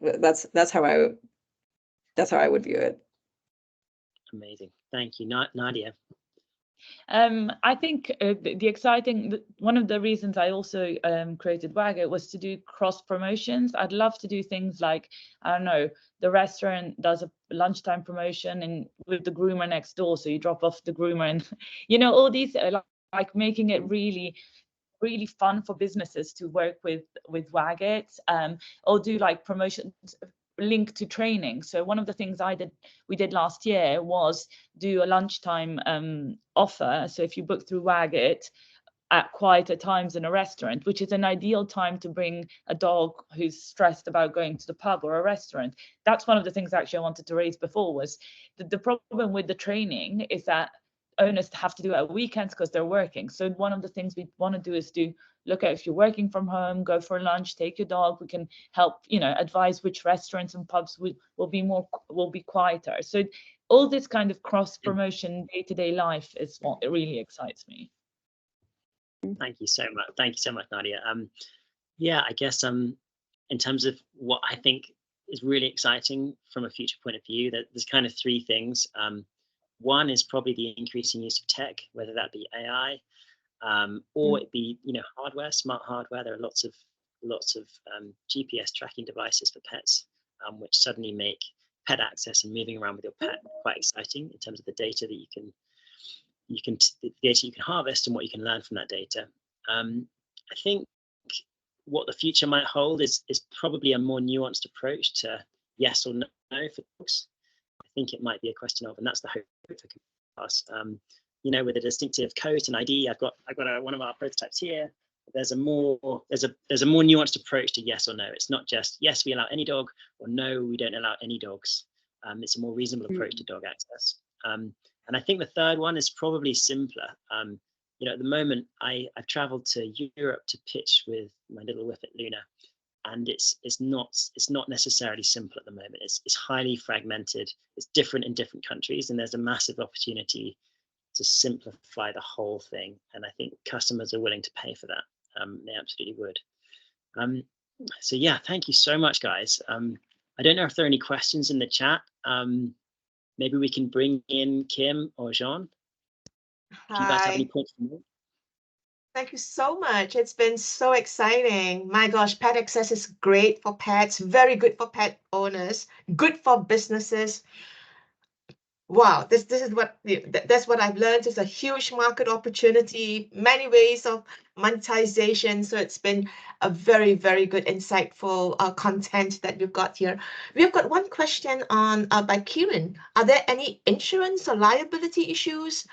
that's how I would view it. Amazing. Thank you. Nadia? I think one of the reasons I also created Wagget was to do cross promotions. I'd love to do things like, I don't know, the restaurant does a lunchtime promotion and with the groomer next door, so you drop off the groomer, and you know, all these like making it really fun for businesses to work with Wagget, or do like promotions linked to training. So one of the things we did last year was do a lunchtime offer. So if you book through Wagget at quieter times in a restaurant, which is an ideal time to bring a dog who's stressed about going to the pub or a restaurant. That's one of the things actually I wanted to raise before, was the problem with the training is that owners have to do it at weekends because they're working. So one of the things we want to do is look at, if you're working from home, go for lunch, take your dog. We can help, you know, advise which restaurants and pubs will be quieter. So all this kind of cross promotion day-to-day life is what really excites me. Thank you so much. Thank you so much, Nadia. Yeah, I guess in terms of what I think is really exciting from a future point of view, that there's kind of three things. One is probably the increasing use of tech, whether that be AI, or it be, you know, hardware, smart hardware. There are lots of GPS tracking devices for pets, which suddenly make pet access and moving around with your pet quite exciting in terms of the data that the data you can harvest and what you can learn from that data. I think what the future might hold is probably a more nuanced approach to yes or no for dogs. I think it might be a question of, and that's the hope for us. You know, with a distinctive coat and ID, I've got one of our prototypes here. There's a more nuanced approach to yes or no. It's not just yes, we allow any dog, or no, we don't allow any dogs. It's a more reasonable approach to dog access. And I think the third one is probably simpler. You know, at the moment, I've traveled to Europe to pitch with my little whippet Luna, and it's not necessarily simple at the moment. It's highly fragmented. It's different in different countries, and there's a massive opportunity to simplify the whole thing. And I think customers are willing to pay for that. They absolutely would. So yeah, thank you so much, guys. I don't know if there are any questions in the chat. Maybe we can bring in Kim or Jean. Hi. Do you guys have any points for me? Thank you so much. It's been so exciting. My gosh, pet access is great for pets, very good for pet owners, good for businesses. Wow, this is what that's what I've learned. It's a huge market opportunity, many ways of monetization. So it's been a very, very good, insightful content that we've got here. We've got one question on by Kieran. Are there any insurance or liability issues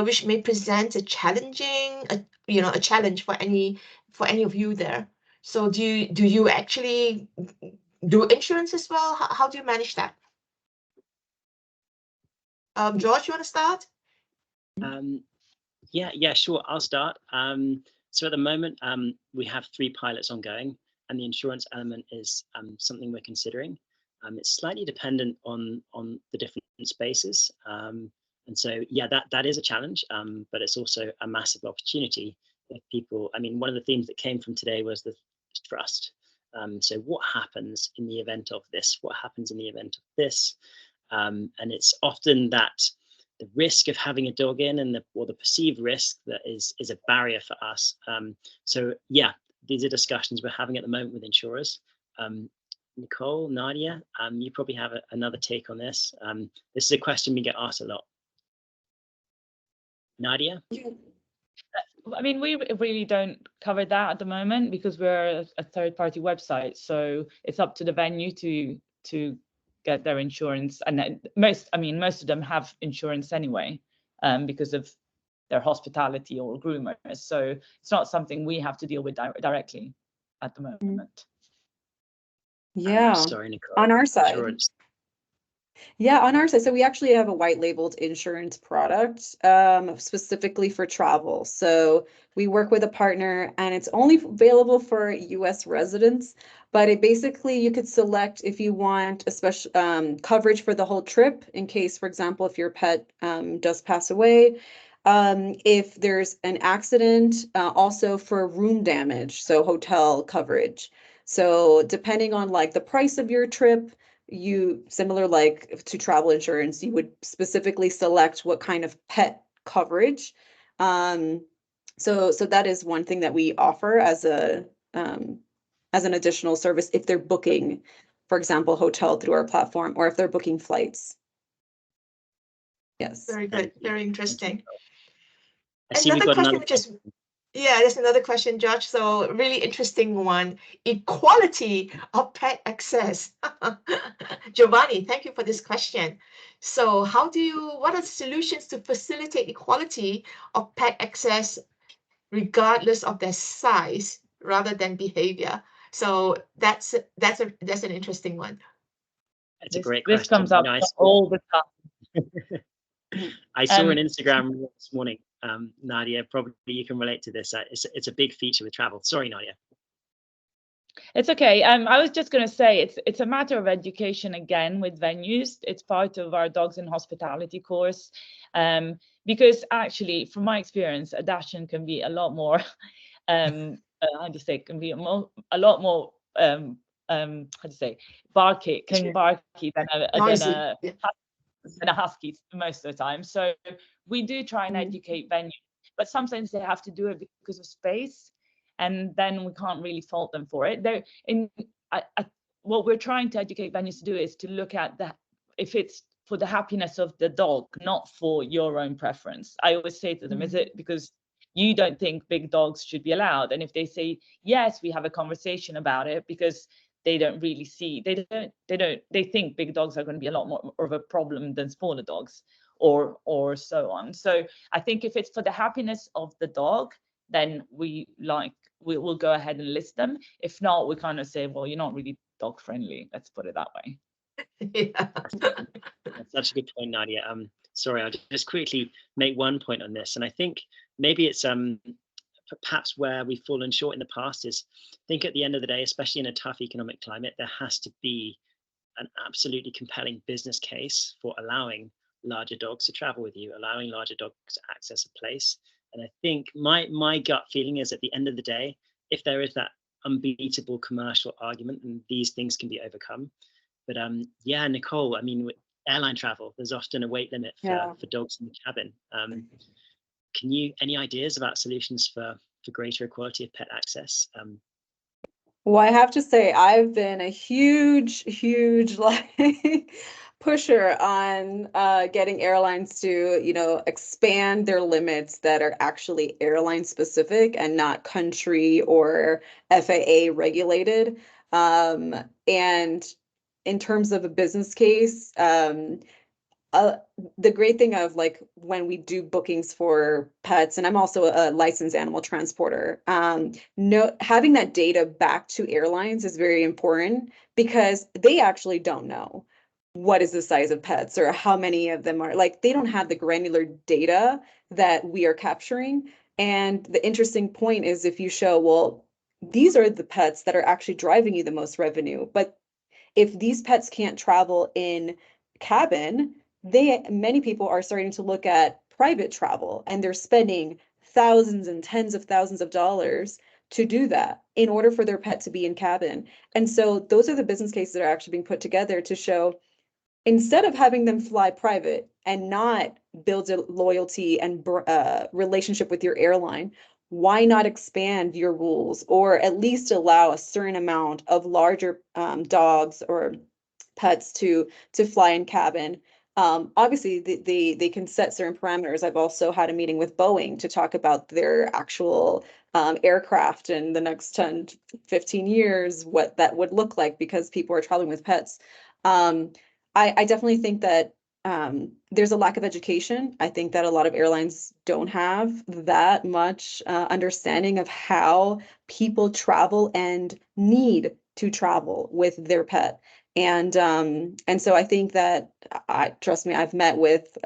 which may present a a challenge for any of you there? So do you actually do insurance as well? How do you manage that? George, you want to start? Um, yeah, sure. I'll start. So at the moment, we have 3 pilots ongoing, and the insurance element is something we're considering. It's slightly dependent on the different spaces, and so yeah, that is a challenge, but it's also a massive opportunity if people. I mean, one of the themes that came from today was the trust. So what happens in the event of this? What happens in the event of this? And it's often that the risk of having a dog in and the perceived risk that is a barrier for us. So yeah, these are discussions we're having at the moment with insurers. Nicole, Nadia, you probably have another take on this. This is a question we get asked a lot. Nadia? I mean, we really don't cover that at the moment because we're a third-party website. So it's up to the venue to get their insurance. And most of them have insurance anyway, because of their hospitality or groomers. So it's not something we have to deal with directly at the moment. Yeah. Sorry, Nicole. On our side. Insurance. Yeah, on our side. So we actually have a white labeled insurance product specifically for travel. So we work with a partner and it's only available for US residents, but it basically you could select if you want a special coverage for the whole trip in case, for example, if your pet does pass away. If there's an accident, also for room damage, so hotel coverage. So depending on like the price of your trip, you similar like to travel insurance, you would specifically select what kind of pet coverage. So that is one thing that we offer as an additional service if they're booking, for example, hotel through our platform or if they're booking flights. Yes. Very good. Very interesting. I see we've got Question, another which is, yeah, there's another question, Josh. So really interesting one. Equality of pet access. Giovanni, thank you for this question. So what are the solutions to facilitate equality of pet access regardless of their size rather than behavior? So that's an interesting one. It's a great question. This comes up all the time. I saw an Instagram this morning, Nadia, probably you can relate to this. It's a big feature with travel. Sorry, Nadia. It's okay. I was just going to say it's a matter of education again with venues. It's part of our dogs in hospitality course, because actually, from my experience, a Dachshund can be a lot more. How to say? Can be a lot more. How to say? Barky than a husky most of the time. So we do try and educate venues, but sometimes they have to do it because of space, and then we can't really fault them for it. What we're trying to educate venues to do is to look at that if it's for the happiness of the dog, not for your own preference. I always say to them, is it because you don't think big dogs should be allowed? And if they say yes, we have a conversation about it because they don't really see, they think big dogs are going to be a lot more of a problem than smaller dogs or so on. So I think if it's for the happiness of the dog, then we'll go ahead and list them. If not, we kind of say, well, you're not really dog friendly. Let's put it that way. Yeah. That's such a good point, Nadia. Sorry, I'll just quickly make one point on this. And I think maybe it's perhaps where we've fallen short in the past is, I think at the end of the day, especially in a tough economic climate, there has to be an absolutely compelling business case for allowing larger dogs to travel with you, allowing larger dogs to access a place. And I think my gut feeling is at the end of the day, if there is that unbeatable commercial argument, then these things can be overcome. But yeah, Nicole, I mean, with airline travel, there's often a weight limit for dogs in the cabin. Any ideas about solutions for greater equality of pet access? Well, I have to say, I've been a huge, like pusher on getting airlines to, expand their limits that are actually airline specific and not country or FAA regulated. And in terms of a business case, uh, the great thing of like when we do bookings for pets, and I'm also a licensed animal transporter, having that data back to airlines is very important because they actually don't know what is the size of pets or how many of them are, like, they don't have the granular data that we are capturing. And the interesting point is if you show, well, these are the pets that are actually driving you the most revenue, but if these pets can't travel in cabin, many people are starting to look at private travel, and they're spending thousands and tens of thousands of dollars to do that in order for their pet to be in cabin. And so those are the business cases that are actually being put together to show, instead of having them fly private and not build a loyalty and relationship with your airline, why not expand your rules or at least allow a certain amount of larger dogs or pets to fly in cabin? Obviously, they can set certain parameters. I've also had a meeting with Boeing to talk about their actual aircraft in the next 10 to 15 years, what that would look like because people are traveling with pets. I definitely think that there's a lack of education. I think that a lot of airlines don't have that much understanding of how people travel and need to travel with their pet. And so I think that trust me, I've met with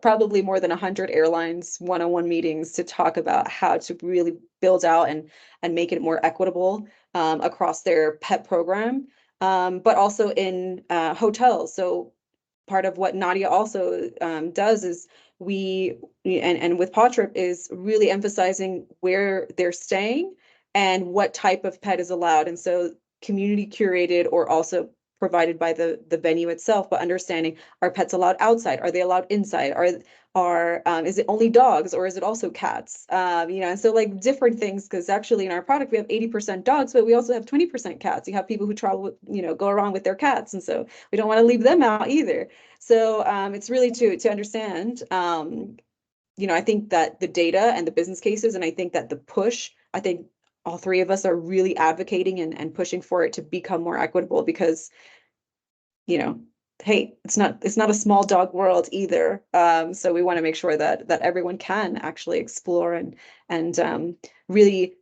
probably more than 100 airlines one-on-one meetings to talk about how to really build out and make it more equitable across their pet program, but also in hotels. So part of what Nadia also does is and with Podtrip is really emphasizing where they're staying and what type of pet is allowed. And so community curated or also provided by the venue itself, but understanding, are pets allowed outside? Are they allowed inside? Is it only dogs or is it also cats? And so like different things, because actually in our product we have 80% dogs, but we also have 20% cats. You have people who travel with, go around with their cats, and so we don't want to leave them out either. So it's really to understand. I think that the data and the business cases, and I think that the push, I think all three of us are really advocating and pushing for it to become more equitable because, hey, it's not a small dog world either. So we want to make sure that everyone can actually explore and really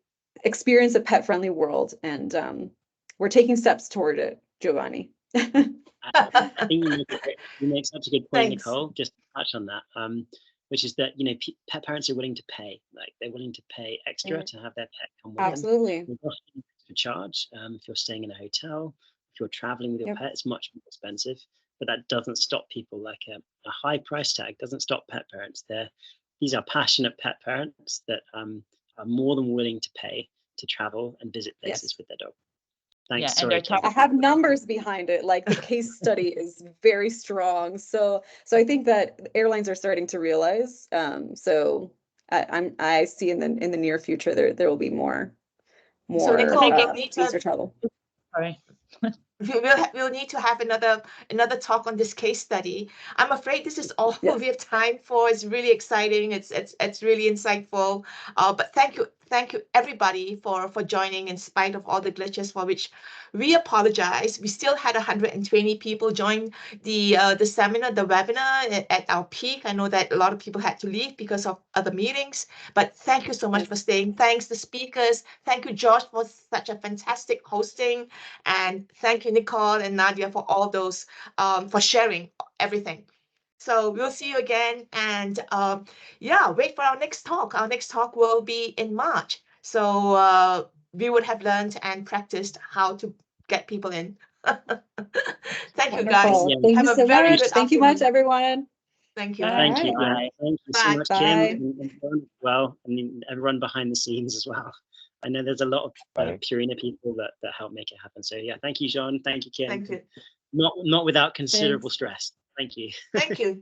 experience a pet-friendly world. And we're taking steps toward it, Giovanni. I think you make such a good point, Thanks. Nicole, just to touch on that, which is that, pet parents are willing to pay, like they're willing to pay extra to have their pet come with them. Absolutely. There's often extra charge. If you're staying in a hotel, if you're traveling with your Yep. pet, it's much more expensive, but that doesn't stop people. Like a high price tag doesn't stop pet parents. These are passionate pet parents that are more than willing to pay to travel and visit places Yes. with their dog. Thanks. Yeah, and Sorry, they're Kim. I have numbers behind it. Like the case study is very strong. So I think that airlines are starting to realize. So I see in the near future there will be more So Nicole, we'll need easier to travel. Sorry. we'll need to have another talk on this case study. I'm afraid this is all Yeah. we have time for. It's really exciting. It's really insightful. But thank you everybody for joining in spite of all the glitches, for which we apologize. We still had 120 people join the seminar, the webinar at our peak. I know that a lot of people had to leave because of other meetings, but thank you so much for staying. Thanks to speakers. Thank you, Josh, for such a fantastic hosting. And thank you, Nicole and Nadia, for all those, for sharing everything. So we'll see you again. And wait for our next talk. Our next talk will be in March. So we would have learned and practiced how to get people in. Thank you, guys. Wonderful. Thank Have you a so very much. good Thank you much, afternoon. everyone. Thank you. Bye. Thank you. Yeah. Bye. Thank you so Bye. much, Bye. Kim, and everyone as well. I mean, everyone behind the scenes as well. I know there's a lot of Purina people that help make it happen. So yeah, thank you, John. Thank you, Kim. Thank you. Not without considerable stress. Thank you. Thank you.